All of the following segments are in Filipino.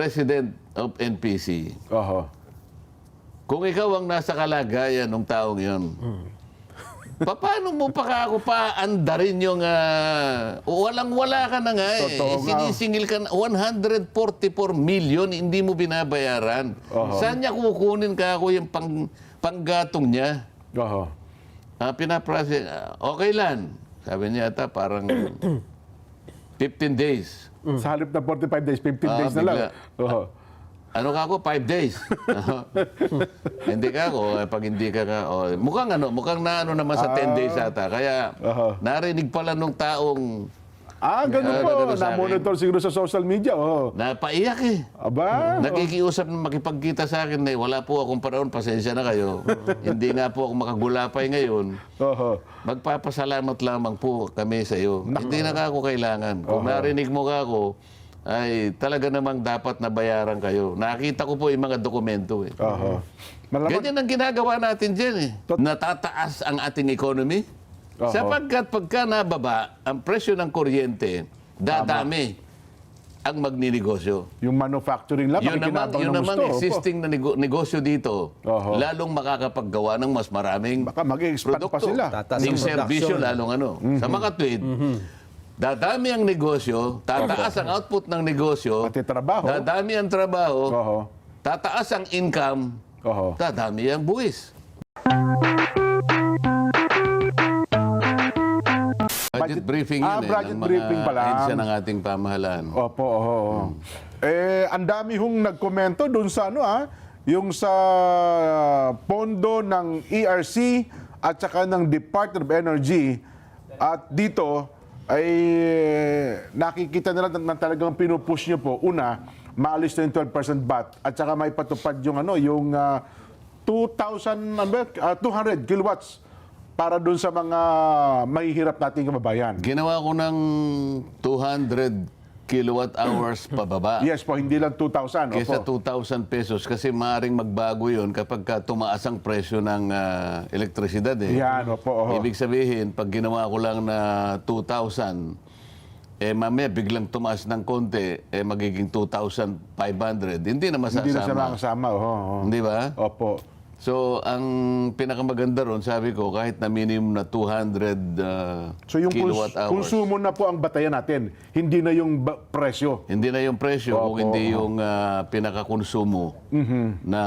president of NPC, Oho. kung ikaw ang nasa kalagayan ng taong yon, paano mo pa ako paandarin yung walang-wala ka na nga eh. Totoo nga. Sinisingil ka na 144 million, hindi mo binabayaran. Saan niya kukunin ka ako yung panggatong niya? Oho. Pinaprocess, okay lang. Sabi niya ata parang 15 days. Sa halip na 45 days, 15 days na lang. bigla. Oho. Ano ka ako? 5 days. Hindi ka ako. Pag hindi ka mukhang na naman sa 10 days ata. Kaya narinig pala nung taong Ganun po. nagano sa akin. Na-monitor siguro sa social media. Oho. napaiyak eh. Aba. Nakikiusap na makipagkita sa akin na wala po akong paraon, pasensya na kayo. Hindi nga po ako makagulapay ngayon. Oho. Magpapasalamat lamang po kami sa iyo. Hindi na ka ako kailangan. Kung narinig mo ka ako, ay talaga namang dapat nabayaran kayo. Nakita ko po yung mga dokumento eh. Oho. Malamang. Ganyan ang ginagawa natin dyan eh. Natataas ang ating economy. Sapagkat pagka nababa ang presyo ng kuryente, dadami ang magninegosyo. Yung manufacturing lang, Yun naman gusto. existing na negosyo dito, lalong makakapaggawa ng mas maraming Baka mag-expand pa produkto. sila. Tataas Yung ang serbisyo, production. lalong ano. Sa makatwid, dadami ang negosyo, tataas ang output ng negosyo, Pati trabaho. dadami ang trabaho, Oho. tataas ang income, Oho. dadami ang buwis. Budget briefing yun budget ng mga briefing pala. ahensya ng ating pamahalaan. Opo, oho. Ang dami hong nagkomento doon sa yung sa pondo ng ERC at saka ng Department of Energy. At dito ay nakikita nila na talagang pinupush niyo po. Una, maalis na yung 12% VAT at saka may patupad yung yung 200 kilowatts para doon sa mga mahihirap nating kababayan. Ginawa ko ng 200 kilowatt hours pababa. Yes po, hindi lang 2,000. Kesa Opo. 2,000 pesos kasi maaaring magbago yun kapag tumaas ang presyo ng elektrisidad eh. Yan, opo. Oho. Ibig sabihin, pag ginawa ko lang na 2,000, mamaya biglang tumaas ng konti, magiging 2,500. Hindi na Hindi na siya masasama. makasama. Oho. Hindi ba? Opo. So, ang pinakamaganda ron, sabi ko, kahit na minimum na 200 So yung kilowatt hours. konsumo na po ang batayan natin, hindi na yung presyo. Hindi na yung presyo Opo, kung hindi yung pinakakonsumo na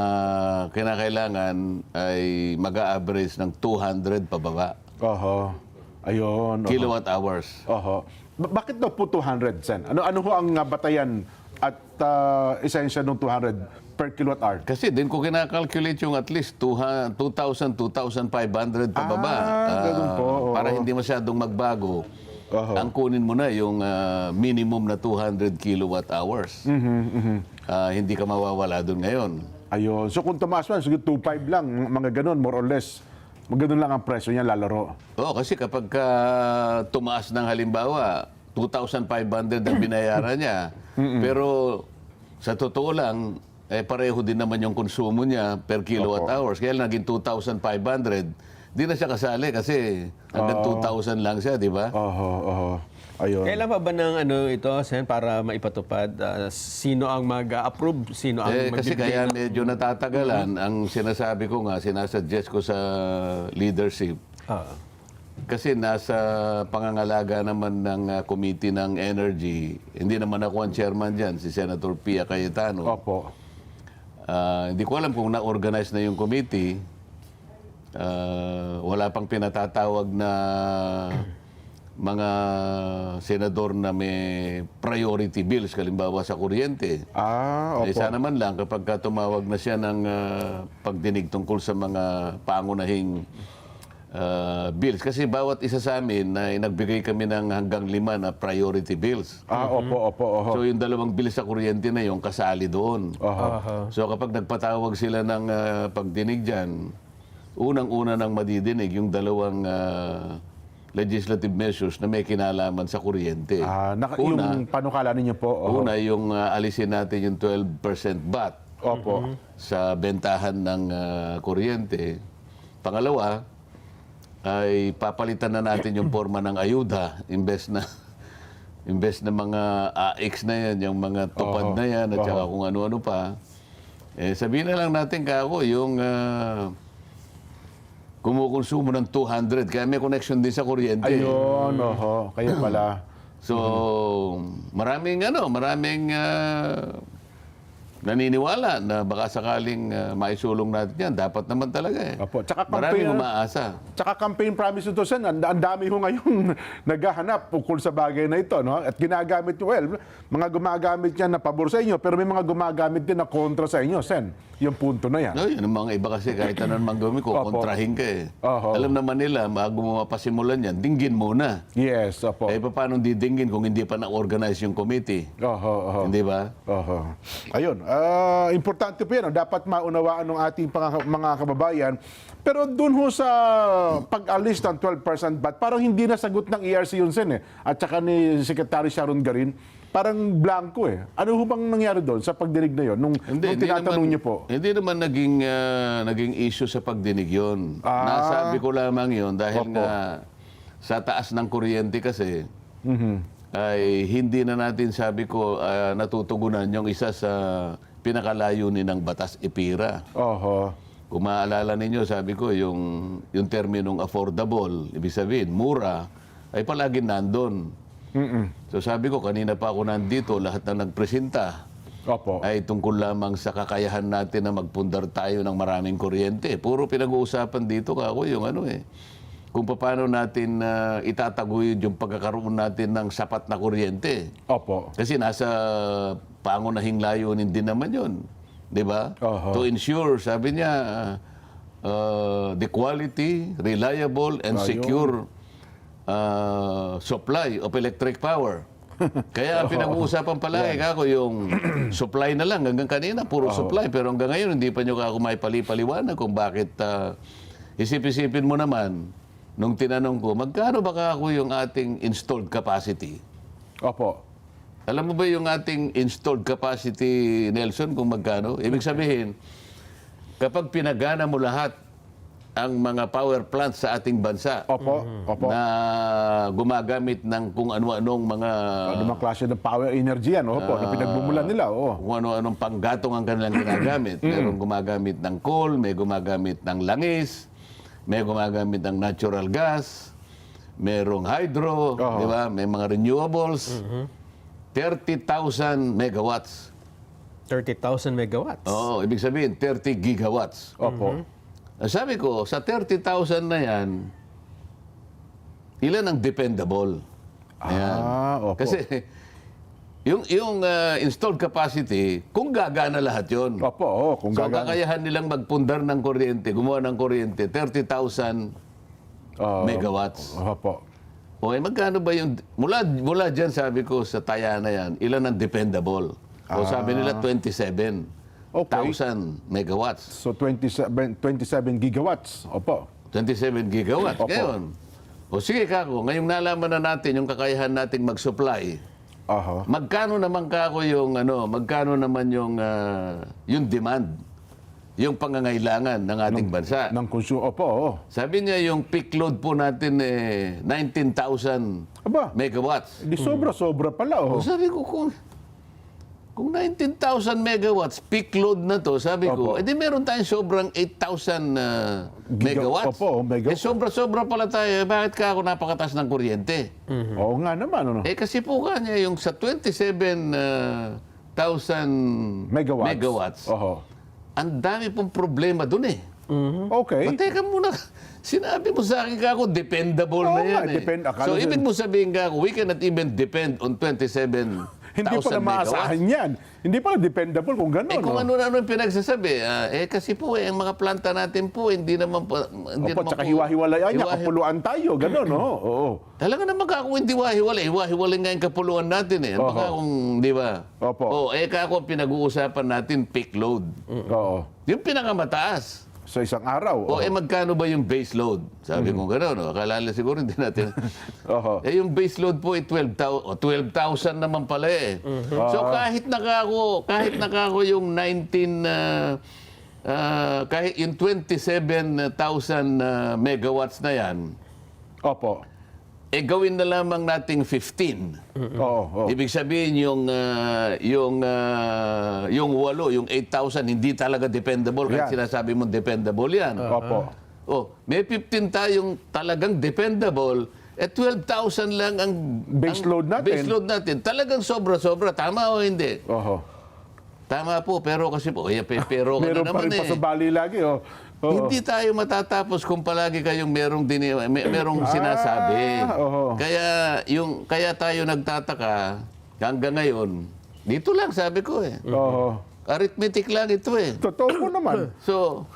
kinakailangan ay mag-a-average ng 200 pababa. Oho. Ayun. Oho. Kilowatt hours. Oho. Bakit daw po 200, Sen? Ano ho ang batayan at esensya ng 200 per kilowatt hour? Kasi din ko kinakalculate yung at least 2,000, 2,500 pababa. Ganun po. Oo. Para hindi masyadong magbago. Ang kunin mo na yung minimum na 200 kilowatt hours. Hindi ka mawawala doon ngayon. Ayun. So kung tumaas man, sige 2.5 lang, mga ganun, more or less. Ganun lang ang presyo niya lalaro. Oo, kasi kapag tumaas ng halimbawa, 2,500 ang binayaran niya. Pero sa totoo lang, pareho din naman yung konsumo niya per kilowatt hours. Kaya naging 2,500. Di na siya kasali kasi hanggang 2,000 lang siya, di ba? Oho, oho. Ayun. Kailan pa ba ng ito, Sen, para maipatupad? Sino ang mag-approve? Sino ang Kasi kaya medyo natatagalan. Ang sinasabi ko nga, sinasuggest ko sa leadership. Kasi nasa pangangalaga naman ng Committee ng Energy, hindi naman ako ang chairman dyan, si Senator Pia Cayetano. Opo. Hindi ko alam kung na-organize na yung committee. Wala pang pinatatawag na mga senador na may priority bills, kalimbawa sa kuryente. Opo. Sana man lang kapag tumawag na siya ng pagdinig tungkol sa mga pangunahing bills. Kasi bawat isa sa amin ay nagbigay kami ng hanggang 5 na priority bills. Opo, opo, oho. So yung dalawang bilis sa kuryente na yung kasali doon. So kapag nagpatawag sila ng pagdinig dyan, unang-una nang madidinig yung dalawang legislative measures na may kinalaman sa kuryente. Yung panukala ninyo po. Oho. Una, yung alisin natin yung 12% VAT Opo. sa bentahan ng kuryente. Pangalawa, ay papalitan na natin yung forma ng ayuda imbes na Imbes na mga AX na yan, yung mga tupad na yan, at saka kung ano-ano pa. Sabihin na lang natin kako, yung kumukonsumo ng 200, kaya may connection din sa kuryente. Ayun, oho. Kaya pala. So, maraming naniniwala na baka sakaling maisulong natin yan. Dapat naman talaga eh. Opo. Tsaka Maraming campaign, umaasa. Tsaka campaign promise ito, Sen. Ang dami ho ngayon naghahanap ukol sa bagay na ito. No? At ginagamit, mga gumagamit yan na pabor sa inyo, pero may mga gumagamit din na kontra sa inyo, Sen. Yung punto na yan. No, yun ang mga iba kasi kahit ano naman gawin ko, kontrahin ka eh. Oho. Alam naman nila, bago mo mapasimulan yan, dinggin muna. Yes, opo. Paano didinggin kung hindi pa na-organize yung committee? Oho. Hindi ba? Oho. Ayun, importante po yan. Dapat maunawaan ng ating mga kababayan. Pero dun ho sa pag-alis ng 12% VAT, parang hindi nasagot ng ERC yun, Sen, eh. At saka ni Secretary Sharon Garin, parang blanco eh. Ano ho bang nangyari doon sa pagdinig na yun? Nung tinatanong niyo po? Hindi naman naging issue sa pagdinig yun. Nasabi ko lamang yun dahil nga sa taas ng kuryente kasi, ay hindi na natin, sabi ko, natutugunan yung isa sa pinakalayunin ng batas IPIRA. Oho. Kung maalala ninyo, sabi ko, yung terminong affordable, ibig sabihin, mura, ay palaging nandun. So sabi ko, kanina pa ako nandito, lahat na nagpresenta Opo. ay tungkol lamang sa kakayahan natin na magpundar tayo ng maraming kuryente. Puro pinag-uusapan dito kako yung kung paano natin itataguyod yung pagkakaroon natin ng sapat na kuryente. Opo. Kasi nasa pangunahing layunin din naman yun. Di ba? Oho. To ensure, sabi niya, the quality, reliable, and secure supply of electric power. Kaya ang pinag-uusapan palagi kako yung supply na lang. Hanggang kanina, puro supply. Pero hanggang ngayon, hindi pa nyo kako may paliwanagan kung bakit isip-isipin mo naman, nung tinanong ko, magkano ba kako yung ating installed capacity? Opo. Alam mo ba yung ating installed capacity, Nelson, kung magkano? Ibig sabihin, kapag pinagana mo lahat ang mga power plants sa ating bansa Opo. Opo. na gumagamit ng kung ano-anong mga Anumang klase ng power energy yan, opo, na pinagbumulan nila, oo. kung ano-anong panggatong ang kanilang ginagamit. Merong gumagamit ng coal, may gumagamit ng langis, may gumagamit ng natural gas, merong hydro, di ba? May mga renewables. 30,000 megawatts. 30,000 megawatts. Oo, ibig sabihin 30 gigawatts. Opo. Sabi ko, sa 30,000 na yan, ilan ang dependable? Ayan. Opo. Kasi yung installed capacity, kung gagana lahat yon. Opo, kung So, gagana. kakayahan nilang magpundar ng kuryente, gumawa ng kuryente, 30,000 megawatts. Opo. Okay, magkano ba yung... Mula dyan, sabi ko, sa taya na yan, ilan ang dependable? O sabi nila, 27,000 megawatts. So 27 gigawatts. Opo. 27 gigawatts. Opo. Ngayon, o sige kako, ngayong nalaman na natin yung kakayahan nating mag-supply, Aha. magkano naman kako magkano naman yung demand, yung pangangailangan ng ating bansa? Ng consumer. Opo, oo. Sabi niya yung peak load po natin 19,000 Aba, megawatts. di sobra-sobra pala, oh. Sabi ko, kung 19,000 megawatts, peak load na to, sabi ko, Opo. edi meron tayong sobrang 8,000 megawatts. Opo, megawatt. Sobra-sobra pala tayo. Bakit ka ako napakataas ng kuryente? Oo nga naman, ano. Kasi po kanya yung sa 27,000 megawatts, Oho. ang dami pong problema dun eh. Okay. Teka muna, sinabi mo sa akin kako, dependable Oo na nga, yan akala So, ko- ibig mo sabihin kako, we cannot even depend on 27,000 Hindi pala maasahan megawatts. yan. Hindi pala dependable kung gano'n. Kung ano-ano yung pinagsasabi, kasi po ang mga planta natin po, hindi naman po... Hindi Opo, naman tsaka po- hiwa-hiwalay niya, hiwa- kapuluan tayo, gano'n, no? Oo. Talaga naman kako hindi hiwa-hiwalay. Hiwa-hiwalay nga yung kapuluan natin eh. Baka kung, di ba? Opo. Kako pinag-uusapan natin peak load. Oo. Yung pinakamataas. Sa isang araw. Magkano ba yung base load? Sabi ko gano'n, no? Akala nila siguro hindi natin. Oho. Yung base load po ay 12,000 naman pala eh. So kahit nakako yung 19 kahit yung 27,000 megawatts na yan, Opo. gawin na lamang nating 15. Oo. Ibig sabihin yung 8, yung 8,000 hindi talaga dependable kahit Yan. sinasabi mo dependable yan. Opo. May 15 tayong talagang dependable, 12,000 lang ang Base ang load natin. Base load natin. Talagang sobra-sobra. Tama o hindi? Oho. Tama po, pero kasi po, pero ka Meron na pa naman rin pasabali lagi. Oo. Hindi tayo matatapos kung palagi kayong merong sinasabi. oo. Kaya tayo nagtataka hanggang ngayon. Dito lang sabi ko Oho. Arithmetic lang ito Totoo po naman. So,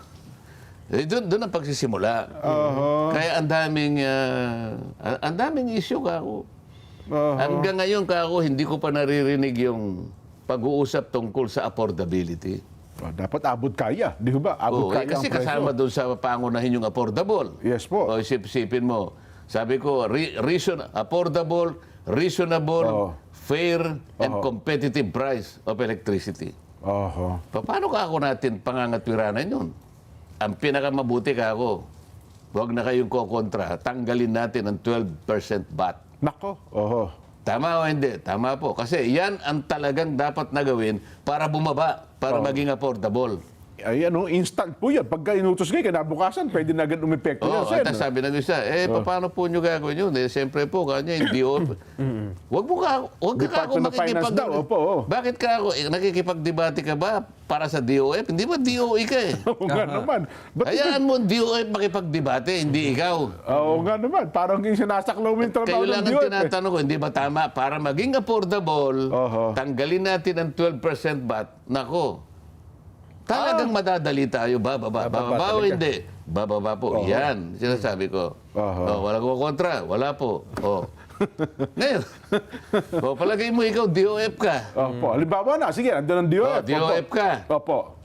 doon ang pagsisimula. Oho. Kaya ang daming issue kako. Oho. Hanggang ngayon kako, hindi ko pa naririnig yung pag-uusap tungkol sa affordability. Dapat abot kaya. Di ba? Abot kaya Kasi ang presyo. kasama doon sa pangunahin yung affordable. Yes po. O isip-isipin mo. Sabi ko, affordable, reasonable, fair, and competitive price of electricity. Oho. Paano ka ako natin pangangatwiranan yun? Ang pinakamabuti ka ako, huwag na kayong kokontra, tanggalin natin ang 12% VAT. Nako. Oho. Tama o hindi? Tama po. Kasi yan ang talagang dapat na gawin para bumaba, para maging affordable. Ay, instant po yan. Pagka inutos kayo, kinabukasan, pwede na agad umepekto yan, Oo, sir. at sabi ng isa, paano po nyo gagawin yun? Siyempre po, kanya yung DOE. Huwag ka ako Department of Finance daw, opo. Bakit ka ako, nakikipagdebate ka ba para sa DOF? Hindi ba DOE ka Oo nga naman. Ba't Hayaan mo ang DOF makipagdebate, hindi ikaw. Oo nga naman. Parang yung sinasaklaw mo yung trabaho Kayo lang ng ang DOF. tinatanong ko, hindi ba tama? Para maging affordable, Oho. tanggalin natin ang 12% VAT. Nako, talagang madadali tayo. Bababa o hindi? Bababa po. Yan, sinasabi ko. Wala ko kontra. Wala po. Ngayon, palagay mo ikaw, DOF ka. Opo. Halimbawa na, sige, andun ang DOF. DOF ka. Opo.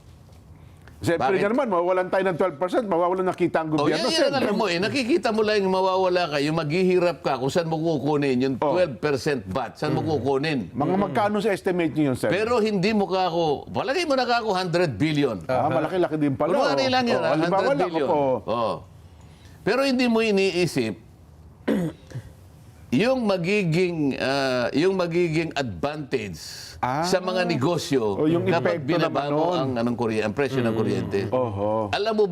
Siyempre Bakit? nga naman, mawawalan tayo ng 12%, mawawalan ng kita ang gobyerno, yan sir. ang alam mo nakikita mo lang yung mawawala ka, yung maghihirap ka kung saan mo kukunin, yung 12% VAT, saan mo kukunin. Mga magkano sa estimate niyo yun, sir? Pero hindi mo ka ako, palagay mo na ka ako 100 billion. Malaki-laki din pala. Kunwari lang yan, Halimbawa 100 lang, billion. opo. Pero hindi mo iniisip yung magiging advantage sa mga negosyo yung kapag epekto naman binabago nun. ang presyo ng kuryente. Oho. Alam mo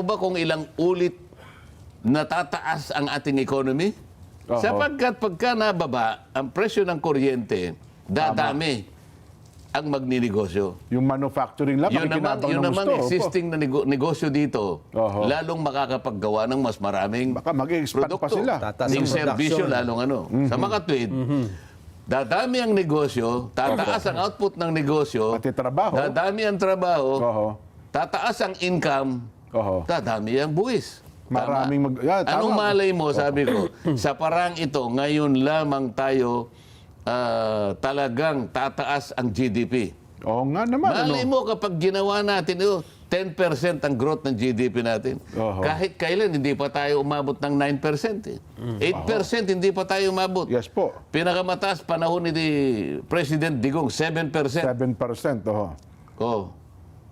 ba kung ilang ulit natataas ang ating economy? Oho. Sapagkat pagka nababa ang presyo ng kuryente, dadami ang magninegosyo. Yung manufacturing lang, Yun makikinabang ng namang gusto. Opo. existing na negosyo dito, Oho. lalong makakapaggawa ng mas maraming Baka mag-expand pa produkto. sila. Tataas Ng ang serbisyo, production. lalong Sa makatwid, dadami ang negosyo, tataas ang output ng negosyo, Pati trabaho. dadami ang trabaho, Oho. tataas ang income, Oho. dadami ang buwis. Tama. Maraming tama. Anong malay mo, sabi ko, sa parang ito, ngayon lamang tayo talagang tataas ang GDP. Oo nga naman. Malay mo kapag ginawa natin 10% ang growth ng GDP natin. Oho. Kahit kailan hindi pa tayo umabot ng 9%. 8% hindi pa tayo umabot. Yes po. Pinakamataas panahon ni President Digong 7%. 7%. Oho. Oh.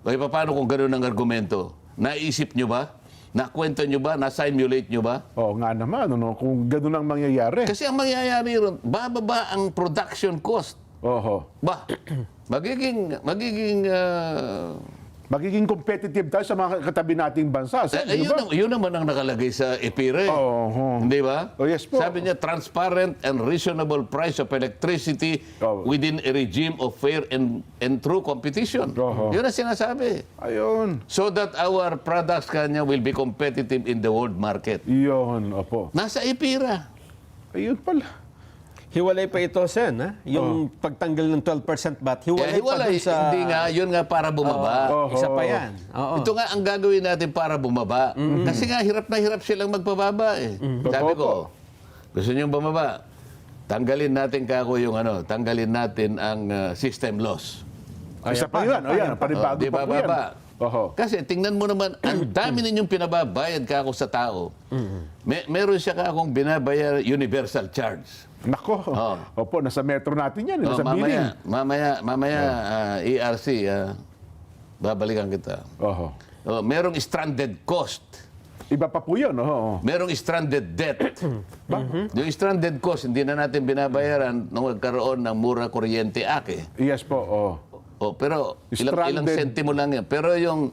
Okay, paano kung gano'n ang argumento? Naisip nyo ba? Nakwento nyo ba? Na-simulate nyo ba? Oo nga naman. Kung gano'n ang mangyayari. Kasi ang mangyayari ron, bababa ang production cost. Oho. Ba, magiging Magiging competitive tayo sa mga katabi nating bansa. Sir, di ba? yun naman ang nakalagay sa EPIRE. Oo. Hindi ba? Oh, yes po. Sabi niya, transparent and reasonable price of electricity Oh. within a regime of fair and true competition. Oho. Yun ang sinasabi. Ayun. So that our products kanya will be competitive in the world market. Yun. Opo. Nasa EPIRA. Ayun pala. Hiwalay pa ito, Sen, ha? Yung pagtanggal ng 12% VAT, hiwalay pa Hiwalay. dun sa... Hindi nga, yun nga para bumaba. Oho. Isa pa yan. Oo. Ito nga ang gagawin natin para bumaba. Kasi nga hirap na hirap silang magpababa eh. Sabi ko, gusto nyo bumaba? Tanggalin natin tanggalin natin ang system loss. Isa pa yun. Ayan, panibago Di pa po yan. bababa. Oho. Kasi tingnan mo naman, ang dami ninyong pinababayad ka ako sa tao. Meron siya ka akong binabayar universal charge. Nako. Oo. Opo, nasa metro natin yan. Oh, Nasa billing. mamaya, ERC, babalikan kita. Oho. Merong stranded cost. Iba pa po yun. Merong stranded debt. Ba? Yung stranded cost, hindi na natin binabayaran nung magkaroon ng mura kuryente ake. Yes po. Pero ilang Stranded. sentimo lang yan. Pero yung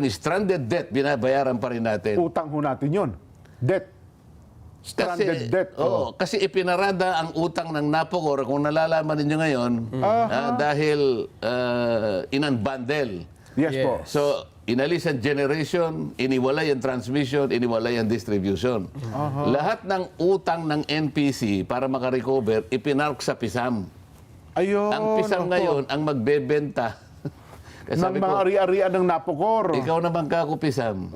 stranded debt, binabayaran pa rin natin. Utang ho natin yun. Debt. Stranded debt. Kasi ipinarada ang utang ng Napocor, kung nalalaman ninyo ngayon, dahil in-unbundle. Yes po. So, inalis ang generation, iniwalay ang transmission, iniwalay ang distribution. Lahat ng utang ng NPC para makarecover, ipinark sa PISAM. Ayun. Ang PISAM ngayon, ang magbebenta. Kaya Ng sabi mga ko, ari-arian ng Napocor. ikaw naman ka ako, PISAM.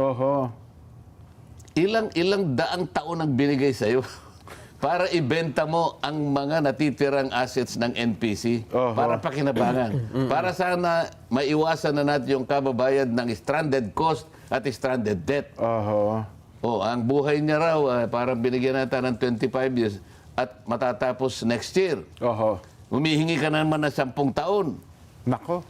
Ilang daang taon ang binigay sa'yo para ibenta mo ang mga natitirang assets ng NPC para pakinabangan. Para sana maiwasan na natin yung kababayad ng stranded cost at stranded debt. Ang buhay niya raw, parang binigyan natin ng 25 years at matatapos next year. Humihingi ka naman ng 10 taon. Nako.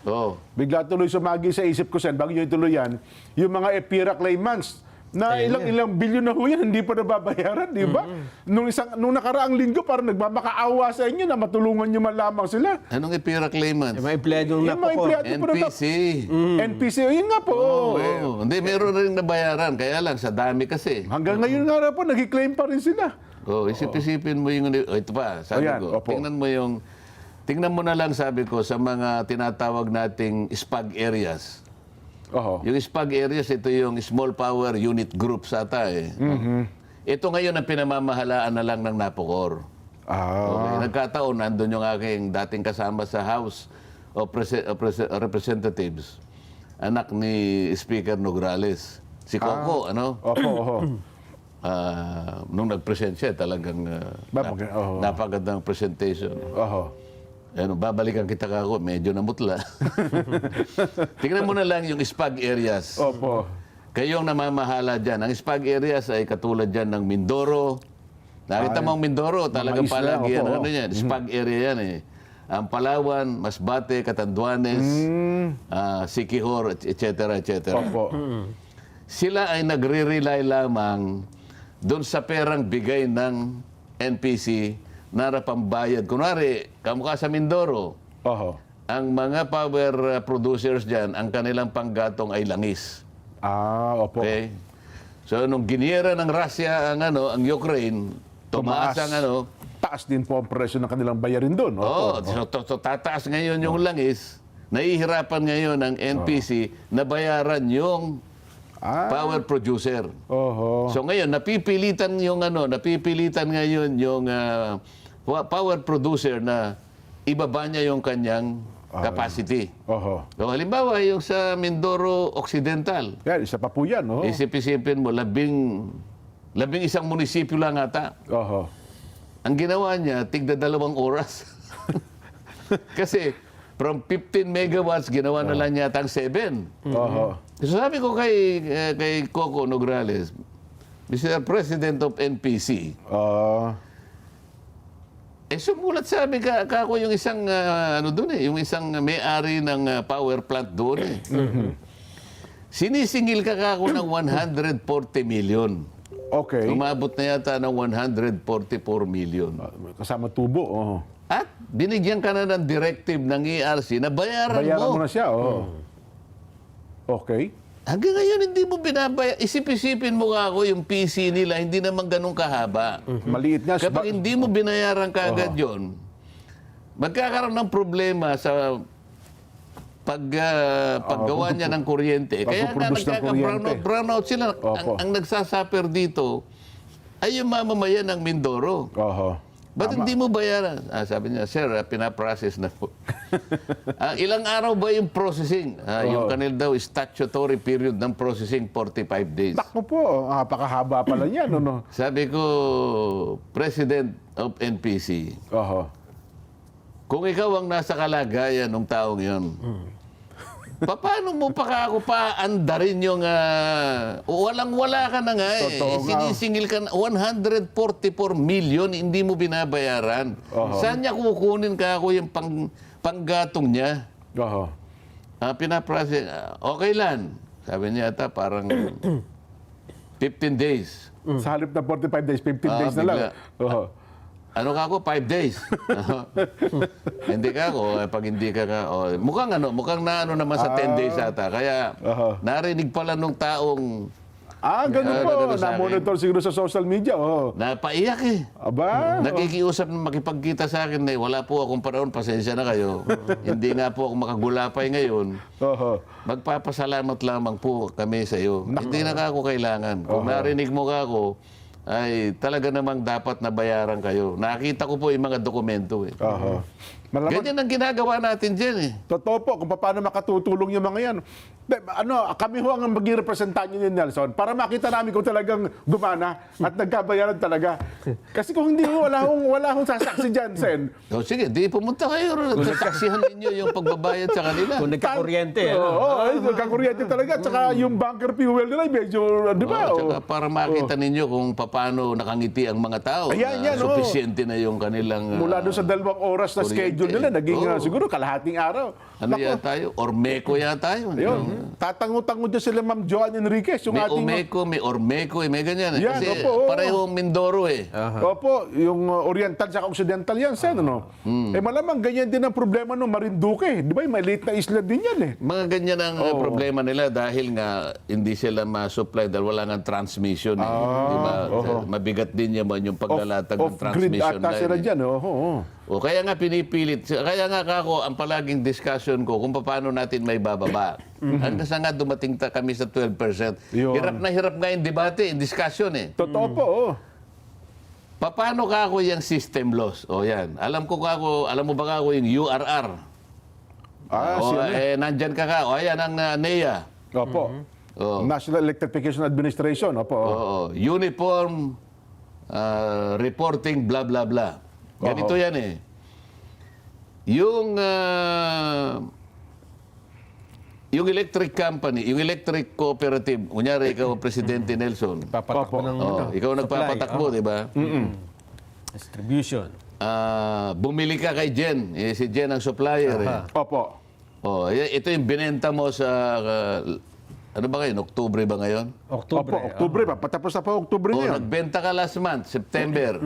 Oh. Bigla tuloy sumagi sa isip ko, Sen, bago nyo ituloy yan, yung mga EPIRA claimants, na ilang bilyon na ho yan, hindi pa nababayaran, di ba? Nung nakaraang linggo, parang nagmamakaawa sa inyo na matulungan nyo man lamang sila. Anong ipira claimants? Yung mga empleyadong Yung mga Napocor. empleyado po ng NPC. NPC, yun nga po. Hindi, meron rin nabayaran. Kaya lang, sa dami kasi. Hanggang ngayon nga po, nag-claim pa rin sila. Isip-isipin mo yung... ito pa, sabi Ayan, ko. opo. Tingnan mo na lang, sabi ko, sa mga tinatawag nating SPAG areas. Yung SPAG areas, ito yung Small Power Unit Groups ata eh. Ito ngayon ang pinamamahalaan na lang ng Napocor. Okay, nagkataon, nandun yung aking dating kasama sa House of Representatives, anak ni Speaker Nograles. Si Coco, ano? Nung nag-present siya, talagang napagandang presentation. Babalikan kita kako, medyo namutla. Tingnan mo na lang yung SPAG areas. Kayong namamahala dyan. Ang SPAG areas ay katulad dyan ng Mindoro. Nakita mo ang Mindoro, talagang mga isla, palagi opo. ano yan. SPAG area yan eh. Ang Palawan, Masbate, Catanduanes, Siquijor, etc. Sila ay nagre-rely lamang doon sa perang bigay ng NPC na pambayad. Kunwari, kamukha sa Mindoro, ang mga power producers dyan, ang kanilang panggatong ay langis. Okay? So, nung giniyera ng Russia ang Ukraine, tumaas ang Taas din po ang presyo ng kanilang bayarin doon. So, tataas ngayon yung langis, nahihirapan ngayon ang NPC na bayaran yung power producer. So ngayon napipilitan ngayon yung power producer na ibaba niya yung kanyang capacity. So, halimbawa yung sa Mindoro Occidental. Yan, isa pa po yan. Isip-isipin mo, labing isang munisipyo lang ata. Ang ginawa niya, tigda 2 oras. Kasi from 15 megawatts, ginawa na lang yata ang 7. So sabi ko kay Coco Nograles, Mr. President of NPC, sumulat sabi kako yung isang yung isang may-ari ng power plant doon eh. Sinisingil ka kako ng 140 million. Umabot na yata ng 144 million. Kasama tubo. At binigyan ka na ng directive ng ERC na bayaran mo. Mo na siya. Hanggang ngayon hindi mo binabayar. Isip-isipin mo ako yung PC nila, hindi naman ganun kahaba. Maliit nga. Kapag hindi mo binayaran kaagad yun, magkakaroon ng problema sa paggawa niya ng kuryente. Kaya nga nagkaka-brownout sila. Ang nagsasuffer dito ay yung mamamayan ng Mindoro. Ba't hindi mo bayaran? Sabi niya, sir, pinaprocess na po. Ilang araw ba yung processing? Yung kanil daw, statutory period ng processing, 45 days. Takbo po, napakahaba pala yan. Sabi ko, President of NPC, kung ikaw ang nasa kalagayan ng taong yon, paano mo pa ako paandarin yung walang-wala ka na nga eh. Sinisingil ka na 144 million, hindi mo binabayaran. Saan niya kukunin ka ako yung panggatong niya? Pinaprocess, okay lang. Sabi niya ata parang 15 days. Sa halip na 45 days, 15 Ah, days na lang. bigla. Oo. Ano ka ako? 5 days. Hindi ka ako. Pag hindi ka mukhang naman sa 10 days ata. Kaya narinig pala nung taong Ganun po. nagano sa akin. Na-monitor siguro sa social media. Oo. napaiyak eh. Aba. Nakikiusap na makipagkita sa akin na wala po akong paraon, pasensya na kayo. Hindi nga po ako makagulapay ngayon. Oo. Magpapasalamat lamang po kami sa iyo. Hindi na ka ako kailangan. Kung narinig mo ka ako, ay talaga namang dapat nabayaran kayo. Nakita ko po yung mga dokumento eh. Oo. Malamang, Ganyan ang ginagawa natin dyan eh. totoo po, kung paano makatutulong yung mga yan. Kami ho ang maging representanyo ni Nelson para makita namin kung talagang gumana at nagkabayaran talaga. Kasi kung hindi, wala hong sasaksi dyan, Sen. O sige, di pumunta kayo. Taksihan ninyo yung pagbabayad sa kanila. Kung nagkakuryente. Oo, nagkakuryente talaga. Tsaka yung bunker fuel nila, medyo, di ba? Tsaka para makita ninyo kung paano nakangiti ang mga tao. Ayan, na yan, oo. Sufficiente na yung kanilang... Mula doon sa 2 oras na kuryente. schedule nila, naging Oo. siguro kalahating araw. Ano yata yun? Ormeco yata yun. Yun. Tatango-tango dyan sila Ma'am Joan Enriquez. Yung May ating... Omeco, may Ormeco, may ganyan. Yan, Kasi opo, oo. parehong Mindoro eh. Opo, yung Oriental at Occidental yan, Sen, ano? Malamang ganyan din ang problema ng Marinduque. Di ba? May maliit na isla din yan eh. Mga ganyan ang problema nila dahil nga hindi sila ma-supply dahil wala nga transmission. Eh. Diba? Mabigat din naman yung paglalatag ng Off-grid transmission ata sila line. dyan. Oo. O kaya nga pinipilit. Kaya nga kako, ang palaging discussion ko kung paano natin may bababa. Hanggang sa nga dumating kami sa 12%. Yun. Hirap na hirap nga yung debate, yung discussion eh. Totoo po, oo. Paano kako yung system loss? O yan. Alam mo ba kako yung URR? Nandyan ka. O ayan ang NEA. Opo. National Electrification Administration. Opo. Uniform reporting blah blah blah. Ganito yan eh. Yung electric company, yung electric cooperative, kunyari ikaw Presidente Nelson. Papatakbo ng Ikaw nagpapatakbo, di ba? distribution. Bumili ka kay Jen. Si Jen ang supplier. Eh. Opo. Ito yung binenta mo sa... ano ba ngayon? Oktubre ba ngayon? Oktubre. Opo, Oktubre pa. Patapos na pa Oktubre na yun. Nagbenta ka last month, September.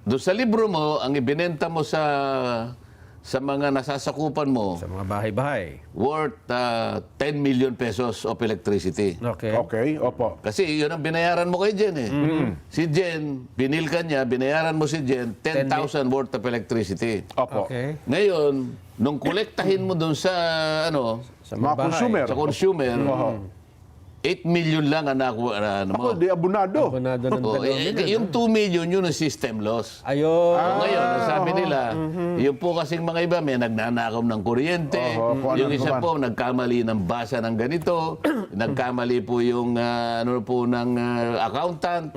Doon sa libro mo, ang ibinenta mo sa mga nasasakupan mo, Sa mga bahay-bahay. worth 10 million pesos of electricity. Okay. Okay, opo. Kasi yun ang binayaran mo kay Jen eh. Si Jen, binil ka niya, binayaran mo si Jen 10,000 worth of electricity. Opo. Okay. Ngayon, nung kolektahin mo doon sa Sa Mga bahay. consumer. sa consumer, 8 million lang ang nakuha mo. Ako, di abunado. Abonado ng 2 million. Yung 2 million, yun ang system loss. Ayun. Ngayon, ang sabi nila, yung po kasing mga iba, may nagnanakaw ng kuryente. kung Yung ano isa naman. po, nagkamali ng basa ng ganito. Nagkamali po yung ng accountant.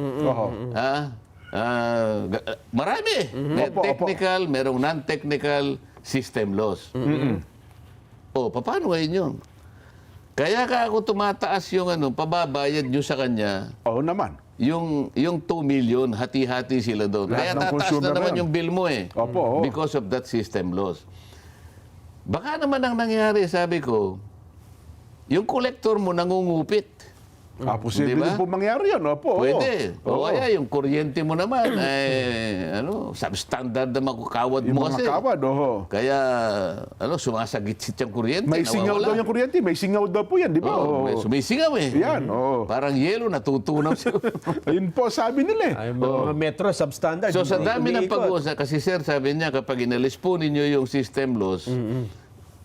Marami. May Opo, opo. technical, merong non-technical system loss. Paano ngayon yun? Kaya ka ako tumataas yung pababayad nyo sa kanya, Oo naman. yung 2 million, hati-hati sila doon. Kaya Lahat ng tataas consumer na naman na yan. yung bill mo eh. Opo, oo. Because of that system loss. Baka naman ang nangyari, sabi ko, yung collector mo nangungupit. Posible Di ba? din po mangyari yan. Opo. Pwede. O Oo. kaya yung kuryente mo naman, substandard na makukawad Yung mo mga kasi. kawad, oo. Kaya, sumasagit-sit yung kuryente. May singaw nawawala. daw yung kuryente. May singaw daw po yan, di ba? Oo, may Oo. sumisingaw eh. Yan, oo. Parang yelo, natutunaw siya. Ayun po, sabi nila eh. Ay, mga metro, substandard. So sa Hindi dami ng umiikot. pag-uusap, kasi sir, sabi niya, kapag inalis po ninyo yung system loss,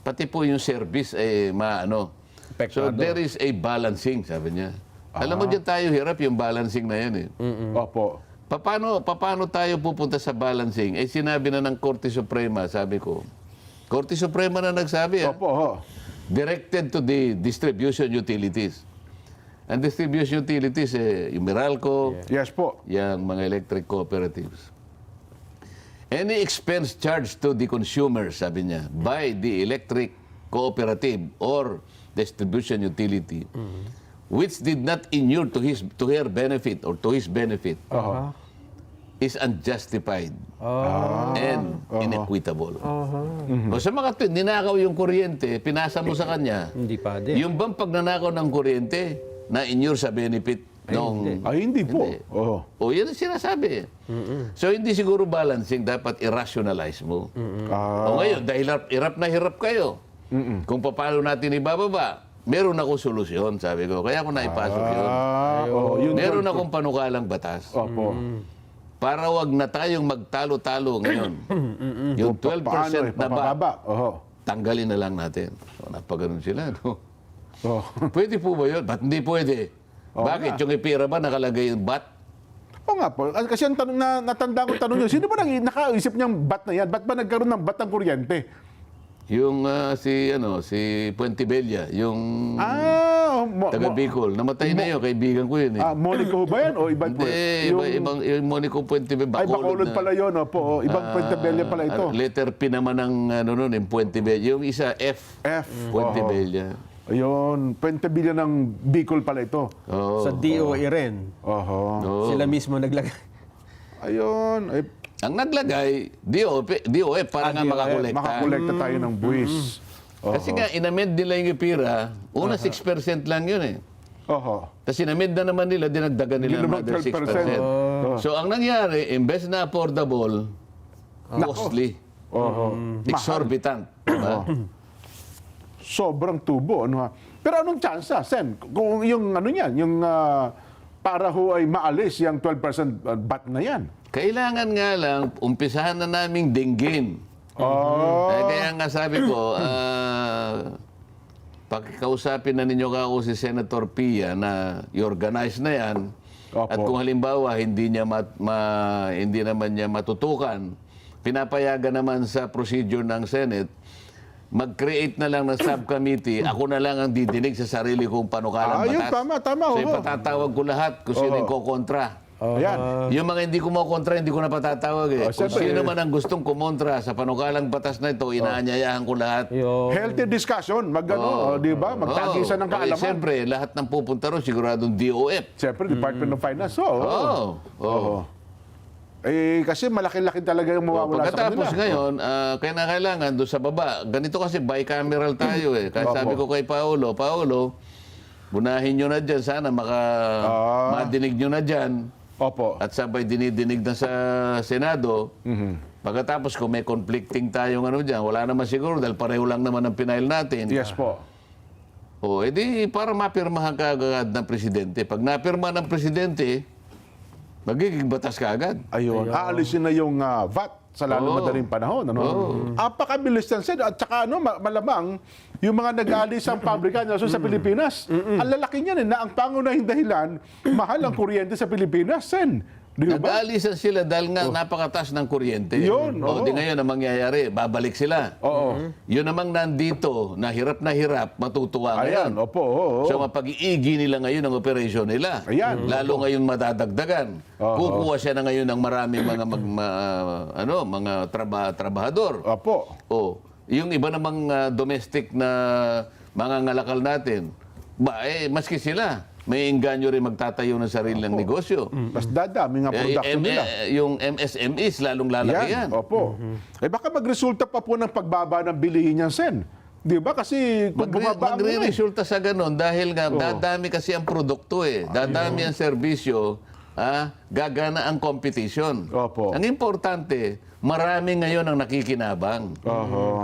pati po yung service, So Apektado. there is a balancing, sabi niya. Alam mo dyan tayo hirap yung balancing na yan eh. Opo. Paano tayo pupunta sa balancing? Sinabi na ng Korte Suprema, sabi ko. Korte Suprema na nagsabi, Opo, ho. directed to the distribution utilities. Ang distribution utilities, yung Meralco, Yes po. yung mga electric cooperatives. Any expense charged to the consumer, sabi niya, by the electric cooperative or distribution utility, which did not inure to her benefit or to his benefit, is unjustified and inequitable. O sa mga ninakaw yung kuryente, pinasa mo sa kanya, Hindi pa din. yung bang pagnanakaw ng kuryente, na inure sa benefit nung... Ay, hindi po. Oho. O yan ang sinasabi. So hindi siguro balancing, dapat i-rationalize mo. O ngayon, dahil hirap na hirap kayo, kung paano natin ibababa, meron akong solusyon, sabi ko. Kaya ako naipasok yun. Yun Meron akong panukalang batas. Opo. Para wag na tayong magtalo-talo ngayon. Yung 12% na ba, papababa. Oho. tanggalin na lang natin. So, napaganon sila, no? Oh. Pwede po ba yun? Ba't hindi pwede? Bakit? Yung ipira ba nakalagay yung bat? Oo nga po. Kasi ang tanong na natanda ko tanong yun, sino ba nakaisip niyang bat na yan? Ba't ba nagkaroon ng bat ng kuryente? Yung si Puente Bella, yung taga Bicol. Namatay na yun, kaibigan ko yun eh. Monica ho ba yan? O ibang po? Hindi, ibang yung Monico Puente Bella. Ay, Bacolod pala yun. Opo. Ibang Puente Bella pala ito. Letter P naman ng nun, yung Puente Bella. Yung isa F. Puente Oho. Bella. Ayun. Puente Bella ng Bicol pala ito. Oh. Sa DOE rin. Oho. Oh. Sila mismo naglagay. Ayun. Ay, Ang naglagay, DOF para nga makakolekta. makakolekta tayo ng buwis. Kasi nga, inamend nila yung ipira, una 6% lang yun eh. Oho. Tapos inamend na naman nila, dinagdagan nila Hindi naman another 6%. 12%. So ang nangyari, imbes na affordable, costly, Oho. exorbitant. Diba? Sobrang tubo. Ano, ha? Pero anong chance, Sen? Kung yung ano yan, yung para ho ay maalis yung 12% bat na yan. Kailangan nga lang, umpisahan na naming dinggin. Kaya nga sabi ko, pakikausapin na ninyo ako si Senator Pia na i-organize na yan. Opo. At kung halimbawa hindi naman niya matutukan, pinapayagan naman sa procedure ng Senate, mag-create na lang ng subcommittee, ako na lang ang didinig sa sarili kong panukalang batas. Yun, tama. So oo. ipatatawag ko lahat kung sino yung kokontra. Ayan. Yung mga hindi kumokontra, hindi ko na patatawag eh. Kung siyempre, sino man ang gustong kumontra sa panukalang batas na ito, inaanyayahan ko lahat. Healthy discussion. Di ba? Magtagisan ng kaalaman. Siyempre, lahat ng pupunta ron, siguradong DOF. Siyempre, Department of Finance. Oo. Kasi malaki-laki talaga yung mawawala sa kanila. Pagkatapos ngayon, kailangan doon sa baba. Ganito kasi bicameral tayo eh. Kaya sabi ko kay Paolo, bunahin nyo na dyan. Sana madinig nyo na dyan. Opo. At sabay dinidinig na sa Senado. Pagkatapos kung may conflicting tayong dyan, wala naman siguro dahil pareho lang naman ang pinail natin. Yes po. O, edi para mapirmahan ka agad ng presidente. Pag napirma ng presidente, magiging batas ka agad. Ayun. Aalisin na yung VAT sa lalong madaling panahon. Apakabilis yan, Sen. At saka malamang, yung mga nag-aalis ang pabrika nila sa Pilipinas, ang lalaki niyan na ang pangunahing dahilan, mahal ang kuryente sa Pilipinas, Sen. Di ba? Nag-aalisan sila dahil nga napakataas ng kuryente. Yun, O, di ngayon ang mangyayari, babalik sila. Yun namang nandito, na hirap, matutuwa Ayan, ngayon. opo. So mapag-iigi nila ngayon ang operasyon nila. Ayan. Lalo ngayon madadagdagan. Kukuha siya na ngayon ng maraming mga trabahador. Opo. Yung iba namang domestic na mga ngalakal natin, maski sila, may engganyo rin magtatayo ng sarilang negosyo. Mas dadami nga production nila. Yung MSMEs, lalong lalaki yan. Opo. Baka magresulta pa po ng pagbaba ng bilihin niyan, Sen. Di ba? Kasi kung bumaba ang Magre-resulta sa ganon dahil nga dadami kasi ang produkto eh. Dadami ang serbisyo, gagana ang competition. Opo. Ang importante, marami ngayon ang nakikinabang.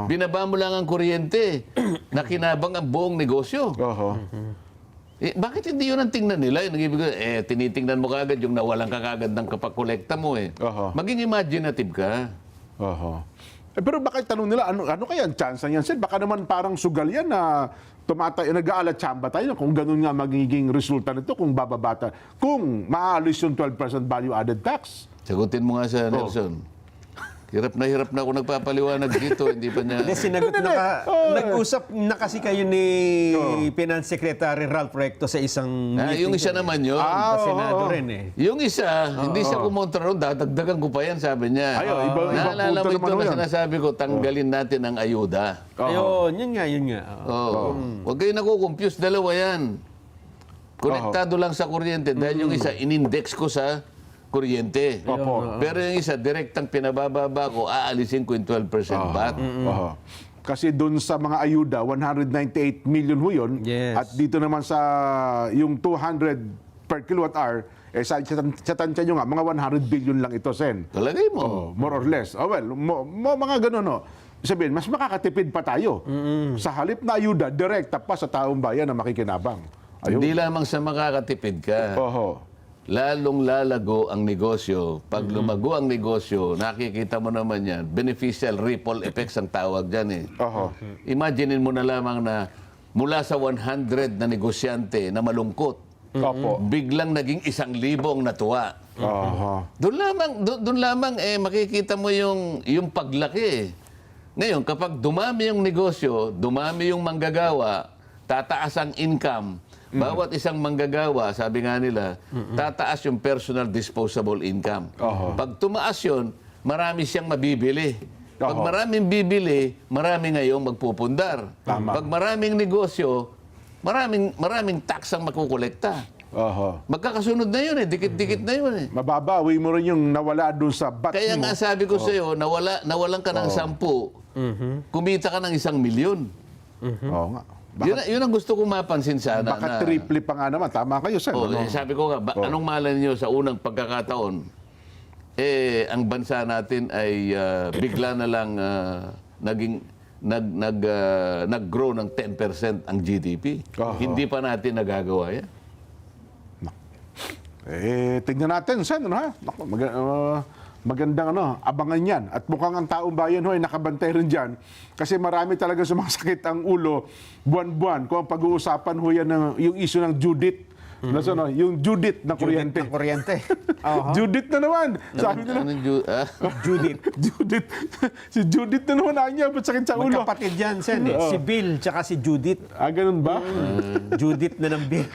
Binaba mo lang ang kuryente, nakinabang ang buong negosyo. Bakit hindi yun ang tingnan nila? Tinitingnan mo kagad yung nawalan ka kagad ng kapagkolekta mo eh. Maging imaginative ka. Pero bakit tanong nila, ano kaya ang chance niyan, Sen? Baka naman parang sugal yan na nag-aalat tsamba tayo kung ganun nga magiging resulta nito kung bababata. Kung maaalis yung 12% value added tax. Sagutin mo nga sa Nelson. Hirap na ako nagpapaliwanag dito. Hindi pa niya... Hindi, sinagot nag-usap na kasi kayo ni Finance Secretary Ralph Recto sa isang meeting. yung isa naman yun. Sa Senado rin eh. Yung isa, hindi siya kumontra ron, dadagdagan ko pa yan, sabi niya. Ibang Naalala mo punto ito naman na yun. sinasabi ko, tanggalin natin ang ayuda. Ayun, yun nga. Huwag kayo nakukompuse, dalawa yan. Konektado lang sa kuryente dahil yung isa, inindex ko sa kuryente. Pero yung isa, direktang pinabababa ko, aalisin ko yung 12% VAT. Kasi doon sa mga ayuda, 198 million ho yun. Yes. At dito naman sa yung 200 per kilowatt hour, sa tansya nyo nga, mga 100 billion lang ito, Sen. Talagay mo. Oh, more or less. Oh, well, mga ganun, no. Sabihin, mas makakatipid pa tayo. Sa halip na ayuda, direkta pa sa taong bayan na makikinabang. Ayun. Hindi lamang sa makakatipid ka. Oho. Lalong lalago ang negosyo. Pag lumago ang negosyo, nakikita mo naman yan, beneficial ripple effects ang tawag dyan eh. Oho. Imaginein mo na lamang na mula sa 100 na negosyante na malungkot, Opo. biglang naging 1,000 ang natuwa. Oho. Doon lamang makikita mo yung paglaki. Ngayon, kapag dumami yung negosyo, dumami yung manggagawa, tataas ang income. Bawat isang manggagawa, sabi nga nila, tataas yung personal disposable income. Oho. Pag tumaas yun, marami siyang mabibili. Pag Oho. maraming bibili, marami ngayong magpupundar. Tama. Pag maraming negosyo, maraming tax ang makukolekta. Oho. Magkakasunod na yun eh, dikit-dikit na yun eh. Mababawi mo rin yung nawala doon sa bat Kaya mo. nga sabi ko sa'yo, nawalan ka ng 10, kumita ka ng 1 milyon. Oo nga. Yun ang gusto kong mapansin sana. Baka triple pa nga naman. Tama kayo, Sen. Oh, ano? sabi ko nga, anong malay niyo sa unang pagkakataon, ang bansa natin ay bigla na lang nag-grow ng 10% ang GDP. Oho. Hindi pa natin nagagawa yan. Tignan natin, Sen, ano, ha? Naku, magandang abangan yan. At mukhang ang taong bayan ho ay nakabantay rin dyan. Kasi marami talaga sumasakit ang ulo buwan-buwan. Kung ang pag-uusapan ho yan yung issue ng Judith. Yung Judith na kuryente. Ng kuryente. Judith na naman. Sabi nila, Judith. Judith. Si Judith na naman anya, ba't sakit sa ulo? Magkapatid yan, Sen. Si Bill, tsaka si Judith. Ganun ba? Judith na ng Bill.